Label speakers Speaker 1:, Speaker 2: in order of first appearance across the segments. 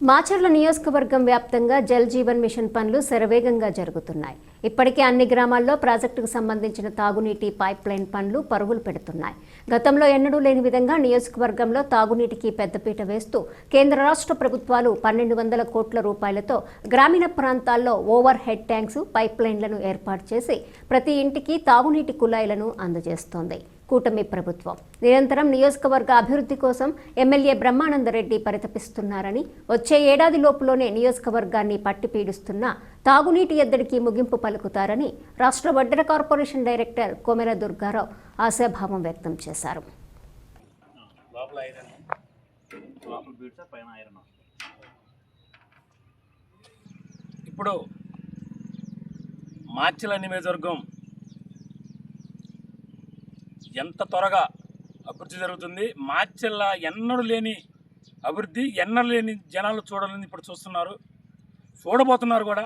Speaker 1: మాచర్ల నియోజకవర్గం వ్యాప్తంగా జల్ జీవన్ మిషన్ పనులు శరవేగంగా జరుగుతున్నాయి. ఇప్పటికే అన్ని గ్రామాల్లో ప్రాజెక్టుకు సంబంధించిన తాగునీటి పైప్ లైన్ పనులు పరుగులు పెడుతున్నాయి. గతంలో ఎన్నడూ లేని విధంగా నియోజకవర్గంలో తాగునీటికి పెద్దపీట వేస్తూ కేంద్ర రాష్ట్ర ప్రభుత్వాలు 1200 కోట్ల రూపాయలతో గ్రామీణ ప్రాంతాల్లో ఓవర్ హెడ్ ట్యాంక్స్, పైప్ లైన్లను ఏర్పాటు చేసి ప్రతి ఇంటికి తాగునీటి కుళాయిలను అందజేస్తోంది. కూటమి ప్రభుత్వం నిరంతరం నియోజకవర్గ అభివృద్ధి కోసం ఎమ్మెల్యే బ్రహ్మానందరెడ్డి పరితపిస్తున్నారని, వచ్చే ఏడాది లోపులోనే నియోజకవర్గాన్ని పట్టిపీడుస్తున్న తాగునీటి ఎద్దడికి ముగింపు పలుకుతారని రాష్ట్ర వడ్డెర కార్పొరేషన్ డైరెక్టర్ కొమెర దుర్గారావు ఆశాభావం వ్యక్తం చేశారు.
Speaker 2: ఇప్పుడు మాచర్ల నియోజకవర్గం ఎంత త్వరగా అభివృద్ధి జరుగుతుంది. మాచర్ల ఎన్నడూ లేని అభివృద్ధి, ఎన్నడూ లేని జనాలు చూడాలని ఇప్పుడు చూస్తున్నారు, చూడబోతున్నారు కూడా.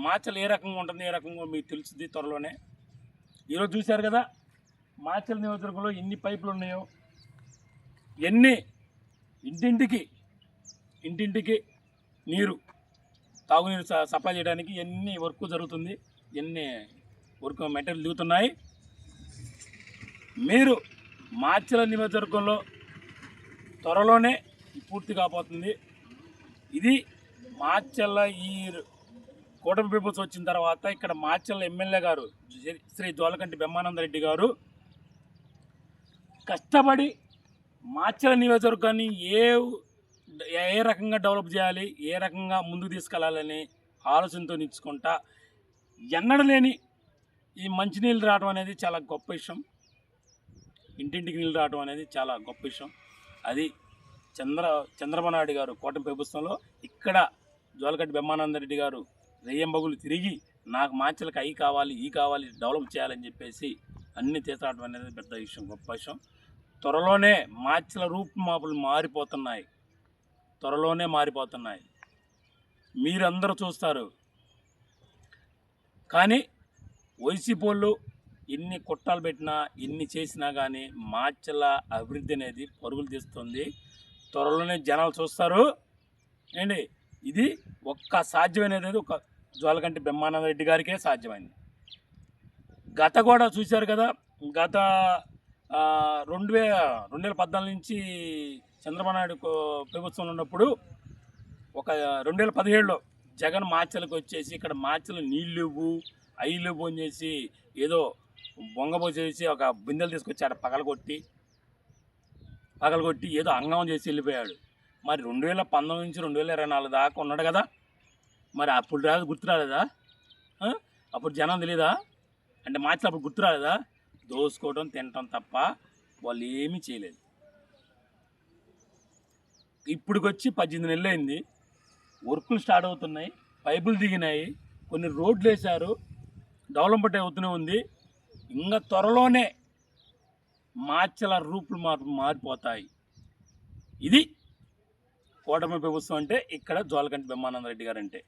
Speaker 2: మాచర్ల ఏ రకంగా ఉంటుంది, ఏ రకంగా మీకు తెలుస్తుంది త్వరలోనే. ఈరోజు చూశారు కదా మాచర్ల నియోజకవర్గంలో ఎన్ని పైపులు ఉన్నాయో, ఎన్ని ఇంటింటికి నీరు, తాగునీరు సప్లై చేయడానికి ఎన్ని వర్క్ జరుగుతుంది, ఎన్ని వర్క్ మెటీరియల్ దిగుతున్నాయి. మీరు మాచర్ల నియోజకవర్గంలో త్వరలోనే పూర్తి కాబోతుంది. ఇది మాచర్ల ఈ కూటమి ప్రభుత్వం వచ్చిన తర్వాత ఇక్కడ మాచర్ల ఎమ్మెల్యే గారు శ్రీ జోలకంటి బ్రహ్మానందరెడ్డి గారు కష్టపడి మాచర్ల నియోజకవర్గాన్ని ఏ రకంగా డెవలప్ చేయాలి, ఏ రకంగా ముందుకు తీసుకెళ్లాలని ఆలోచనతో నిలుచుకుంటా ఎన్నడూ లేని ఈ మంచినీళ్ళు రావడం అనేది చాలా గొప్ప విషయం. ఇంటింటికి నీళ్ళు రావడం అనేది చాలా గొప్ప విషయం. అది చంద్రబాబు నాయుడు గారు కూటమి ప్రభుత్వంలో ఇక్కడ జోలకంటి బ్రహ్మానందరెడ్డి గారు రెయ్యంబగులు తిరిగి నాకు మాచర్లకు అవి కావాలి, ఈ కావాలి, డెవలప్ చేయాలని చెప్పేసి అన్నీ తీసుకురావడం అనేది పెద్ద విషయం, గొప్ప విషయం. త్వరలోనే మాచర్ల రూపుమాపులు మారిపోతున్నాయి, మీరందరూ చూస్తారు. కానీ వైసీపీ వాళ్ళు ఎన్ని కుట్రాలు పెట్టినా, ఎన్ని చేసినా కానీ మాచర్ల అభివృద్ధి అనేది పరుగులు తీస్తుంది. త్వరలోనే జనాలు చూస్తారు ఏంటి. ఇది సాధ్యమైనది ఒక జోలకంటి బ్రహ్మానందరెడ్డి గారికే సాధ్యమైంది. కూడా చూశారు కదా, గత 2014 నుంచి చంద్రబాబు నాయుడు ప్రభుత్వంలో ఉన్నప్పుడు ఒక 2017లో జగన్ మాచర్లకు వచ్చేసి ఇక్కడ మాచర్లు నీళ్ళు ఇవ్వు, అయి లేవు అని చేసి ఏదో బొంగబోసేసి ఒక బిందెలు తీసుకొచ్చాడు, పగలగొట్టి ఏదో అంగం చేసి వెళ్ళిపోయాడు. మరి 2019 నుంచి 2024 దాకా ఉన్నాడు కదా, మరి అప్పుడు గుర్తు రాలేదా? అప్పుడు జనం తెలీదా అంటే మాచర్ల అప్పుడు గుర్తు రాలేదా? దోసుకోవడం, తినటం తప్ప వాళ్ళు ఏమీ చేయలేదు. ఇప్పటికొచ్చి 18 నెలలు అయింది, వర్కులు స్టార్ట్ అవుతున్నాయి, పైపులు దిగినాయి, కొన్ని రోడ్లు వేశారు, డెవలప్మెంట్ అవుతూనే ఉంది. ఇంకా త్వరలోనే మాచర్ల రూపులు మారిపోతాయి. ఇది కూటమి ప్రభుత్వం అంటే ఇక్కడ జోలకంటి బ్రహ్మానందరెడ్డి గారు అంటే.